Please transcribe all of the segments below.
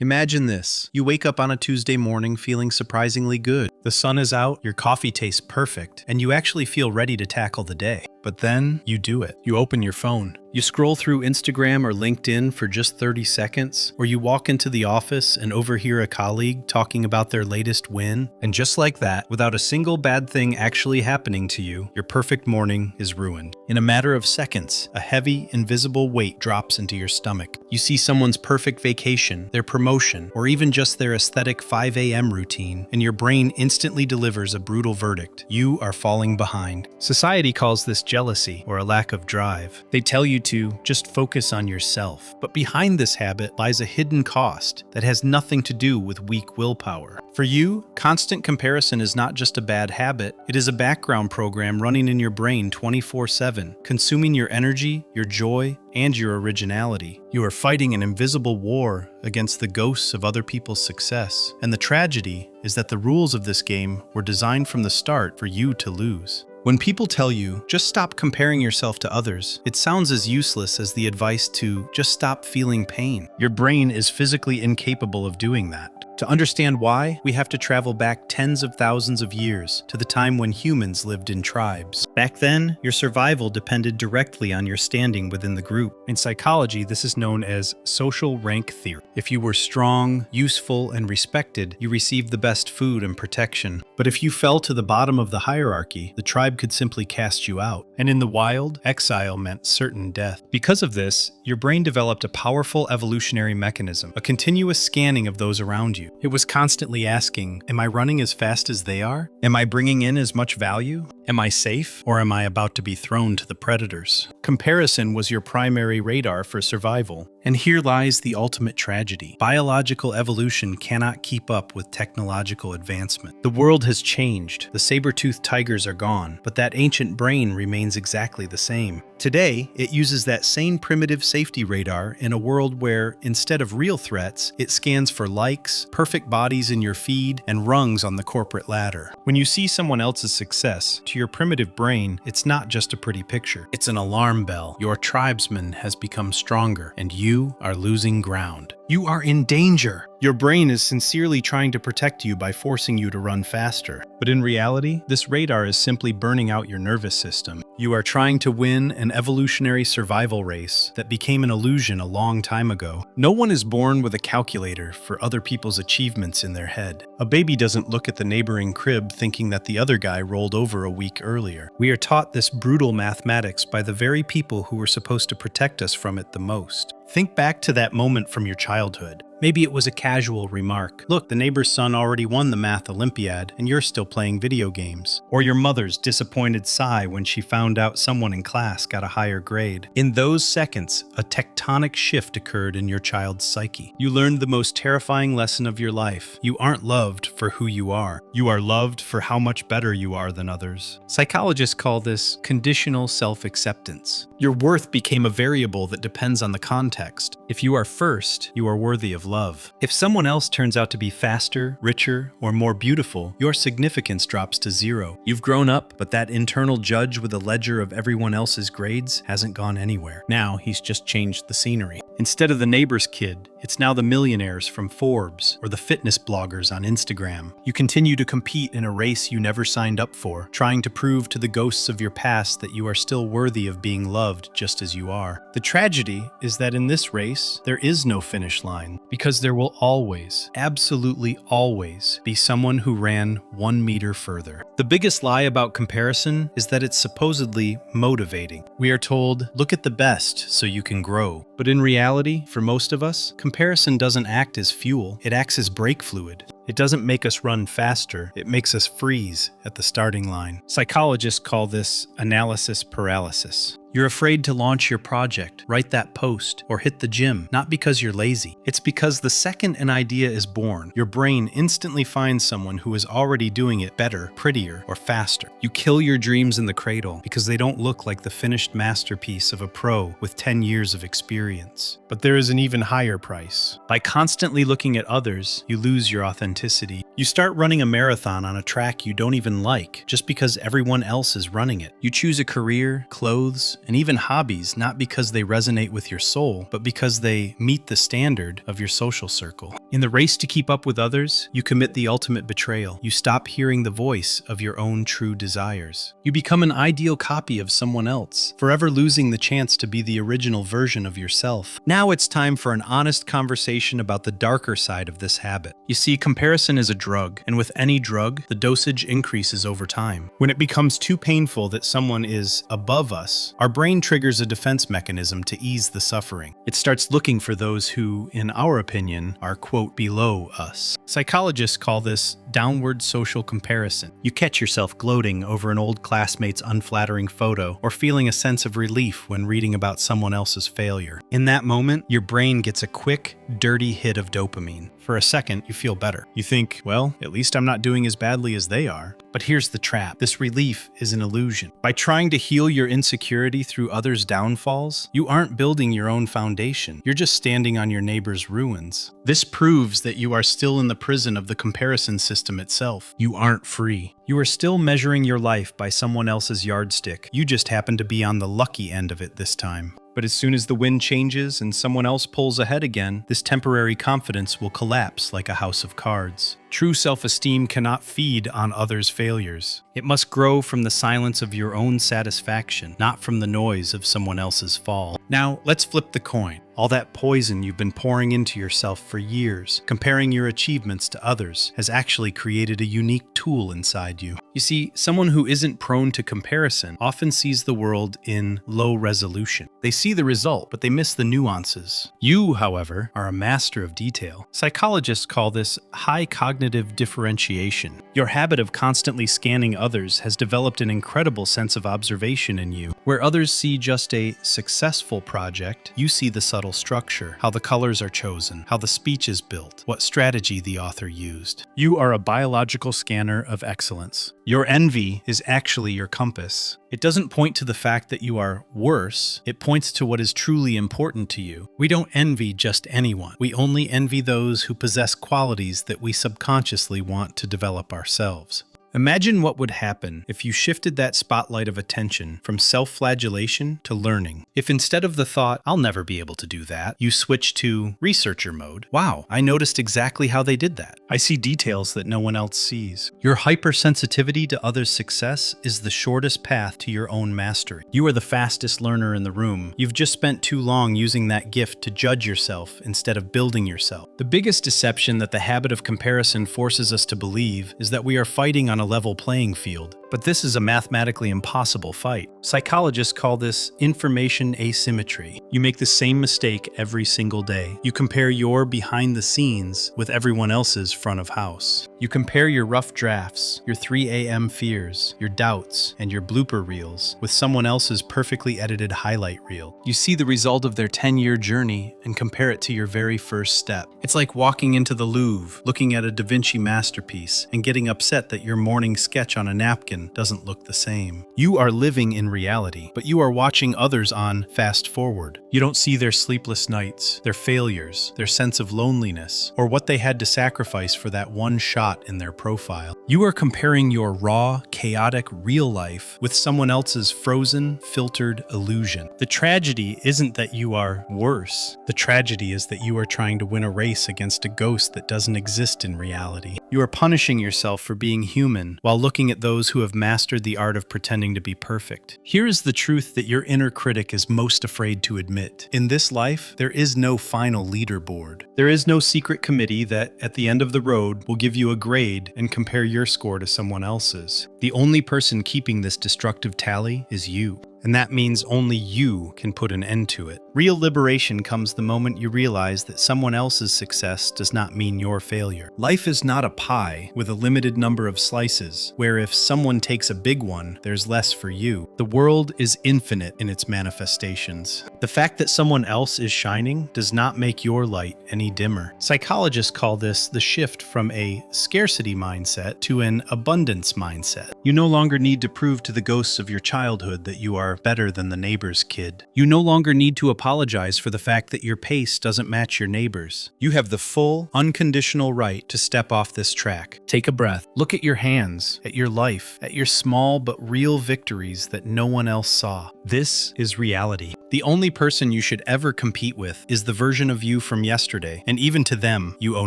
Imagine this. You wake up on a Tuesday morning feeling surprisingly good. The sun is out, your coffee tastes perfect, and you actually feel ready to tackle the day. But then you do it. You open your phone. You scroll through Instagram or LinkedIn for just 30 seconds, or you walk into the office and overhear a colleague talking about their latest win. And just like that, without a single bad thing actually happening to you, your perfect morning is ruined. In a matter of seconds, a heavy, invisible weight drops into your stomach. You see someone's perfect vacation, their promotion, or even just their aesthetic 5 a.m. routine, and your brain instantly delivers a brutal verdict. You are falling behind. Society calls this jealousy or a lack of drive. They tell you to just focus on yourself. But behind this habit lies a hidden cost that has nothing to do with weak willpower. For you, constant comparison is not just a bad habit, it is a background program running in your brain 24/7, consuming your energy, your joy, and your originality. You are fighting an invisible war against the ghosts of other people's success. And the tragedy is that the rules of this game were designed from the start for you to lose. When people tell you, just stop comparing yourself to others, it sounds as useless as the advice to just stop feeling pain. Your brain is physically incapable of doing that. To understand why, we have to travel back tens of thousands of years to the time when humans lived in tribes. Back then, your survival depended directly on your standing within the group. In psychology, this is known as social rank theory. If you were strong, useful, and respected, you received the best food and protection. But if you fell to the bottom of the hierarchy, the tribe could simply cast you out. And in the wild, exile meant certain death. Because of this, your brain developed a powerful evolutionary mechanism, a continuous scanning of those around you. It was constantly asking, am I running as fast as they are? Am I bringing in as much value? Am I safe? Or am I about to be thrown to the predators? Comparison was your primary radar for survival. And here lies the ultimate tragedy. Biological evolution cannot keep up with technological advancement. The world has changed. The saber-toothed tigers are gone, but that ancient brain remains exactly the same. Today, it uses that same primitive safety radar in a world where, instead of real threats, it scans for likes, perfect bodies in your feed, and rungs on the corporate ladder. When you see someone else's success, to your primitive brain, it's not just a pretty picture. It's an alarm bell. Your tribesman has become stronger, and you are losing ground. You are in danger. Your brain is sincerely trying to protect you by forcing you to run faster. But in reality, this radar is simply burning out your nervous system. You are trying to win an evolutionary survival race that became an illusion a long time ago. No one is born with a calculator for other people's achievements in their head. A baby doesn't look at the neighboring crib thinking that the other guy rolled over a week earlier. We are taught this brutal mathematics by the very people who were supposed to protect us from it the most. Think back to that moment from your childhood. Maybe it was a casual remark. Look, the neighbor's son already won the math Olympiad, and you're still playing video games. Or your mother's disappointed sigh when she found out someone in class got a higher grade. In those seconds, a tectonic shift occurred in your child's psyche. You learned the most terrifying lesson of your life. You aren't loved for who you are. You are loved for how much better you are than others. Psychologists call this conditional self-acceptance. Your worth became a variable that depends on the context. If you are first, you are worthy of love. If someone else turns out to be faster, richer, or more beautiful, your significance drops to zero. You've grown up, but that internal judge with a ledger of everyone else's grades hasn't gone anywhere. Now he's just changed the scenery. Instead of the neighbor's kid, it's now the millionaires from Forbes or the fitness bloggers on Instagram. You continue to compete in a race you never signed up for, trying to prove to the ghosts of your past that you are still worthy of being loved just as you are. The tragedy is that in this race, there is no finish line, because there will always, absolutely always, be someone who ran 1 meter further. The biggest lie about comparison is that it's supposedly motivating. We are told, look at the best so you can grow. But in reality, for most of us, comparison doesn't act as fuel, it acts as brake fluid. It doesn't make us run faster, it makes us freeze at the starting line. Psychologists call this analysis paralysis. You're afraid to launch your project, write that post, or hit the gym, not because you're lazy. It's because the second an idea is born, your brain instantly finds someone who is already doing it better, prettier, or faster. You kill your dreams in the cradle because they don't look like the finished masterpiece of a pro with 10 years of experience. But there is an even higher price. By constantly looking at others, you lose your authenticity. authenticity. You start running a marathon on a track you don't even like, just because everyone else is running it. You choose a career, clothes, and even hobbies not because they resonate with your soul, but because they meet the standard of your social circle. In the race to keep up with others, you commit the ultimate betrayal. You stop hearing the voice of your own true desires. You become an ideal copy of someone else, forever losing the chance to be the original version of yourself. Now it's time for an honest conversation about the darker side of this habit. You see, comparison is a drug, and with any drug, the dosage increases over time. When it becomes too painful that someone is above us, our brain triggers a defense mechanism to ease the suffering. It starts looking for those who, in our opinion, are, quote, below us. Psychologists call this downward social comparison. You catch yourself gloating over an old classmate's unflattering photo, or feeling a sense of relief when reading about someone else's failure. In that moment, your brain gets a quick, dirty hit of dopamine. For a second, you feel better. You think, well, at least I'm not doing as badly as they are. But here's the trap. This relief is an illusion. By trying to heal your insecurity through others' downfalls, you aren't building your own foundation. You're just standing on your neighbor's ruins. This proves that you are still in the prison of the comparison system itself. You aren't free. You are still measuring your life by someone else's yardstick. You just happen to be on the lucky end of it this time. But as soon as the wind changes and someone else pulls ahead again, this temporary confidence will collapse like a house of cards. True self-esteem cannot feed on others' failures. It must grow from the silence of your own satisfaction, not from the noise of someone else's fall. Now, let's flip the coin. All that poison you've been pouring into yourself for years, comparing your achievements to others, has actually created a unique tool inside you. You see, someone who isn't prone to comparison often sees the world in low resolution. They see the result, but they miss the nuances. You, however, are a master of detail. Psychologists call this high cognitive differentiation. Your habit of constantly scanning others has developed an incredible sense of observation in you. Where others see just a successful project, you see the subtle structure, how the colors are chosen, how the speech is built, what strategy the author used. You are a biological scanner of excellence. Your envy is actually your compass. It doesn't point to the fact that you are worse, it points to what is truly important to you. We don't envy just anyone. We only envy those who possess qualities that we subconsciously want to develop ourselves. Imagine what would happen if you shifted that spotlight of attention from self-flagellation to learning. If instead of the thought, I'll never be able to do that, you switch to researcher mode. Wow, I noticed exactly how they did that. I see details that no one else sees. Your hypersensitivity to others' success is the shortest path to your own mastery. You are the fastest learner in the room. You've just spent too long using that gift to judge yourself instead of building yourself. The biggest deception that the habit of comparison forces us to believe is that we are fighting on a level playing field. But this is a mathematically impossible fight. Psychologists call this information asymmetry. You make the same mistake every single day. You compare your behind the scenes with everyone else's front of house. You compare your rough drafts, your 3 a.m. fears, your doubts, and your blooper reels with someone else's perfectly edited highlight reel. You see the result of their 10-year journey and compare it to your very first step. It's like walking into the Louvre, looking at a Da Vinci masterpiece, and getting upset that your morning sketch on a napkin doesn't look the same. You are living in reality, but you are watching others on fast forward. You don't see their sleepless nights, their failures, their sense of loneliness, or what they had to sacrifice for that one shot in their profile. You are comparing your raw, chaotic, real life with someone else's frozen, filtered illusion. The tragedy isn't that you are worse. The tragedy is that you are trying to win a race against a ghost that doesn't exist in reality. You are punishing yourself for being human while looking at those who have mastered the art of pretending to be perfect. Here is the truth that your inner critic is most afraid to admit. In this life, there is no final leaderboard. There is no secret committee that, at the end of the road, will give you a grade and compare your score to someone else's. The only person keeping this destructive tally is you. And that means only you can put an end to it. Real liberation comes the moment you realize that someone else's success does not mean your failure. Life is not a pie with a limited number of slices, where if someone takes a big one, there's less for you. The world is infinite in its manifestations. The fact that someone else is shining does not make your light any dimmer. Psychologists call this the shift from a scarcity mindset to an abundance mindset. You no longer need to prove to the ghosts of your childhood that you are are better than the neighbor's kid. You no longer need to apologize for the fact that your pace doesn't match your neighbor's. You have the full, unconditional right to step off this track. Take a breath. Look at your hands, at your life, at your small but real victories that no one else saw. This is reality. The only person you should ever compete with is the version of you from yesterday, and even to them, you owe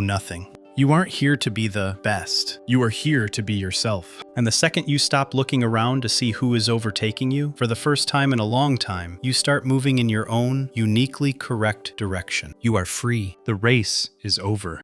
nothing. You aren't here to be the best. You are here to be yourself. And the second you stop looking around to see who is overtaking you, for the first time in a long time, you start moving in your own, uniquely correct direction. You are free. The race is over.